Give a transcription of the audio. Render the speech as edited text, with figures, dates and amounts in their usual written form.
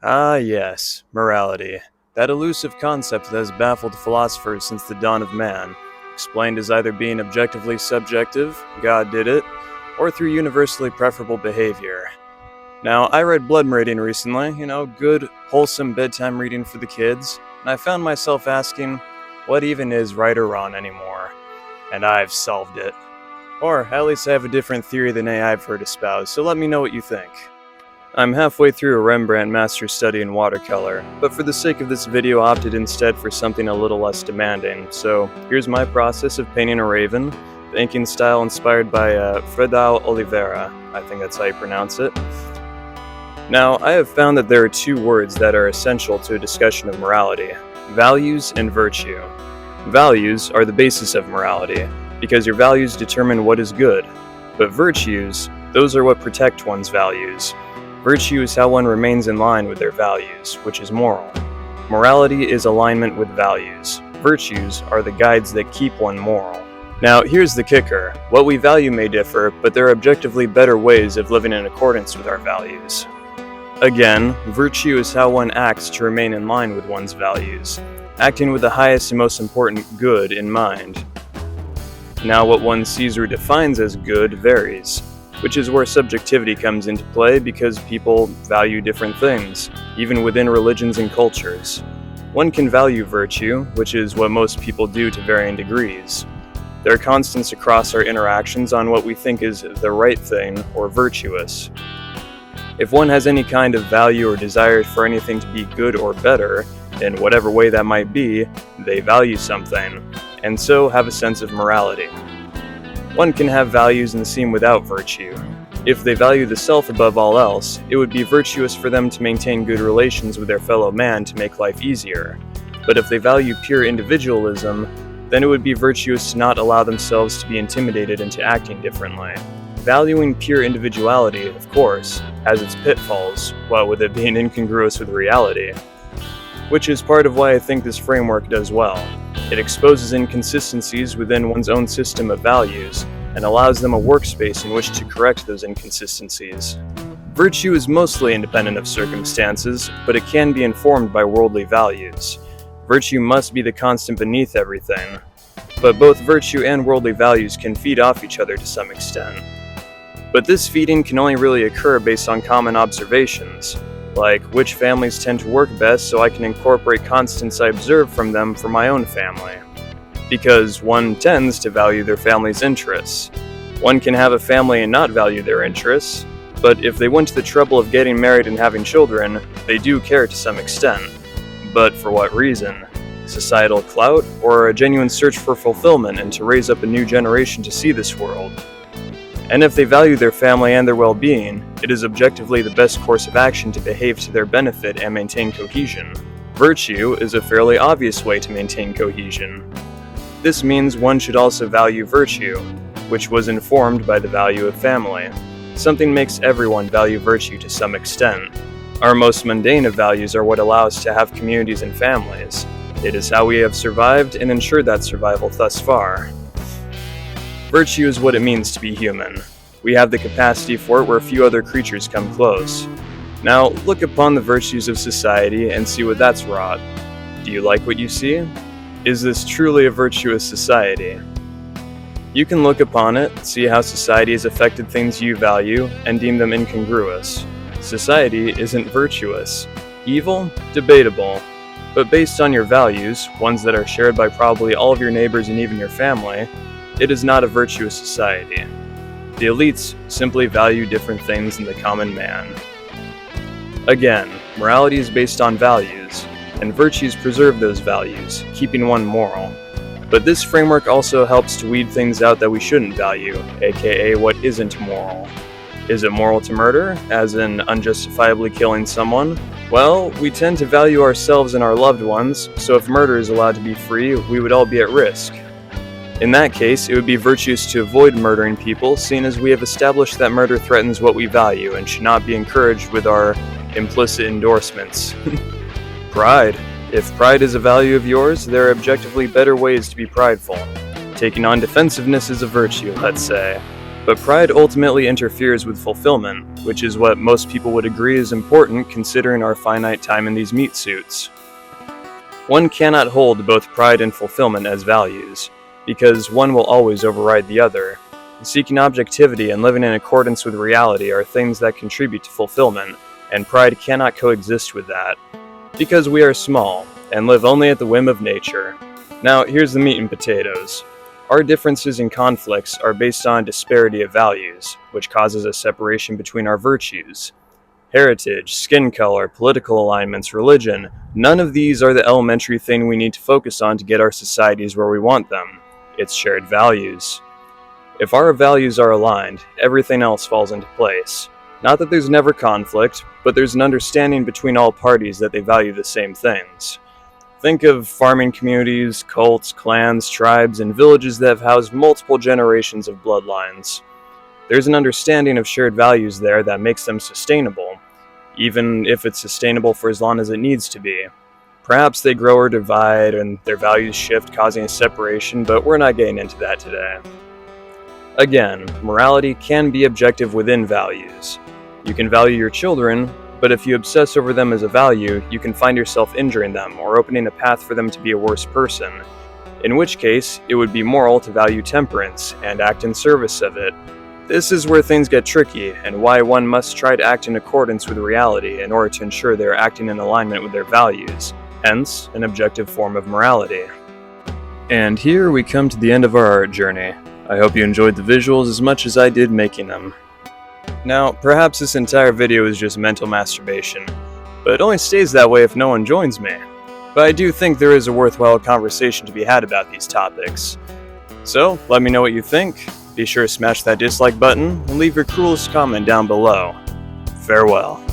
Ah, yes, morality. That elusive concept that has baffled philosophers since the dawn of man, explained as either being objectively subjective, God did it, or through universally preferable behavior. Now, I read Blood Meridian recently, good, wholesome bedtime reading for the kids, and I found myself asking, what even is right or wrong anymore? And I've solved it. Or, at least I have a different theory than I've heard espoused, so let me know what you think. I'm halfway through a Rembrandt master's study in watercolor, but for the sake of this video opted instead for something a little less demanding, so here's my process of painting a raven, the inking style inspired by Fredao Oliveira, I think that's how you pronounce it. Now, I have found that there are two words that are essential to a discussion of morality: values and virtue. Values are the basis of morality, because your values determine what is good, but virtues, those are what protect one's values. Virtue is how one remains in line with their values, which is moral. Morality is alignment with values. Virtues are the guides that keep one moral. Now, here's the kicker. What we value may differ, but there are objectively better ways of living in accordance with our values. Again, virtue is how one acts to remain in line with one's values, acting with the highest and most important good in mind. Now, what one sees or defines as good varies, which is where subjectivity comes into play because people value different things, even within religions and cultures. One can value virtue, which is what most people do to varying degrees. There are constants across our interactions on what we think is the right thing or virtuous. If one has any kind of value or desire for anything to be good or better, in whatever way that might be, they value something, and so have a sense of morality. One can have values and seem without virtue. If they value the self above all else, it would be virtuous for them to maintain good relations with their fellow man to make life easier. But if they value pure individualism, then it would be virtuous to not allow themselves to be intimidated into acting differently. Valuing pure individuality, of course, has its pitfalls, what with it being incongruous with reality. Which is part of why I think this framework does well. It exposes inconsistencies within one's own system of values, and allows them a workspace in which to correct those inconsistencies. Virtue is mostly independent of circumstances, but it can be informed by worldly values. Virtue must be the constant beneath everything. But both virtue and worldly values can feed off each other to some extent. But this feeding can only really occur based on common observations, like which families tend to work best so I can incorporate constants I observe from them for my own family. Because one tends to value their family's interests. One can have a family and not value their interests, but if they went to the trouble of getting married and having children, they do care to some extent. But for what reason? Societal clout, or a genuine search for fulfillment and to raise up a new generation to see this world? And if they value their family and their well-being, it is objectively the best course of action to behave to their benefit and maintain cohesion. Virtue is a fairly obvious way to maintain cohesion. This means one should also value virtue, which was informed by the value of family. Something makes everyone value virtue to some extent. Our most mundane of values are what allow us to have communities and families. It is how we have survived and ensured that survival thus far. Virtue is what it means to be human. We have the capacity for it where few other creatures come close. Now, look upon the virtues of society and see what that's wrought. Do you like what you see? Is this truly a virtuous society? You can look upon it, see how society has affected things you value, and deem them incongruous. Society isn't virtuous. Evil? Debatable. But based on your values, ones that are shared by probably all of your neighbors and even your family, it is not a virtuous society. The elites simply value different things than the common man. Again, morality is based on values, and virtues preserve those values, keeping one moral. But this framework also helps to weed things out that we shouldn't value, aka what isn't moral. Is it moral to murder, as in unjustifiably killing someone? Well, we tend to value ourselves and our loved ones, so if murder is allowed to be free, we would all be at risk. In that case, it would be virtuous to avoid murdering people, seeing as we have established that murder threatens what we value and should not be encouraged with our implicit endorsements. Pride. If pride is a value of yours, there are objectively better ways to be prideful. Taking on defensiveness is a virtue, let's say. But pride ultimately interferes with fulfillment, which is what most people would agree is important considering our finite time in these meat suits. One cannot hold both pride and fulfillment as values, because one will always override the other. Seeking objectivity and living in accordance with reality are things that contribute to fulfillment, and pride cannot coexist with that, because we are small and live only at the whim of nature. Now, here's the meat and potatoes. Our differences and conflicts are based on disparity of values, which causes a separation between our virtues. Heritage, skin color, political alignments, religion, none of these are the elementary thing we need to focus on to get our societies where we want them. It's shared values. If our values are aligned, everything else falls into place. Not that there's never conflict, but there's an understanding between all parties that they value the same things. Think of farming communities, cults, clans, tribes, and villages that have housed multiple generations of bloodlines. There's an understanding of shared values there that makes them sustainable, even if it's sustainable for as long as it needs to be. Perhaps they grow or divide and their values shift, causing a separation, but we're not getting into that today. Again, morality can be objective within values. You can value your children, but if you obsess over them as a value, you can find yourself injuring them or opening a path for them to be a worse person, in which case it would be moral to value temperance and act in service of it. This is where things get tricky, and why one must try to act in accordance with reality in order to ensure they are acting in alignment with their values, hence an objective form of morality. And here we come to the end of our art journey. I hope you enjoyed the visuals as much as I did making them. Now, perhaps this entire video is just mental masturbation, but it only stays that way if no one joins me. But I do think there is a worthwhile conversation to be had about these topics. So, let me know what you think, be sure to smash that dislike button, and leave your cruelest comment down below. Farewell.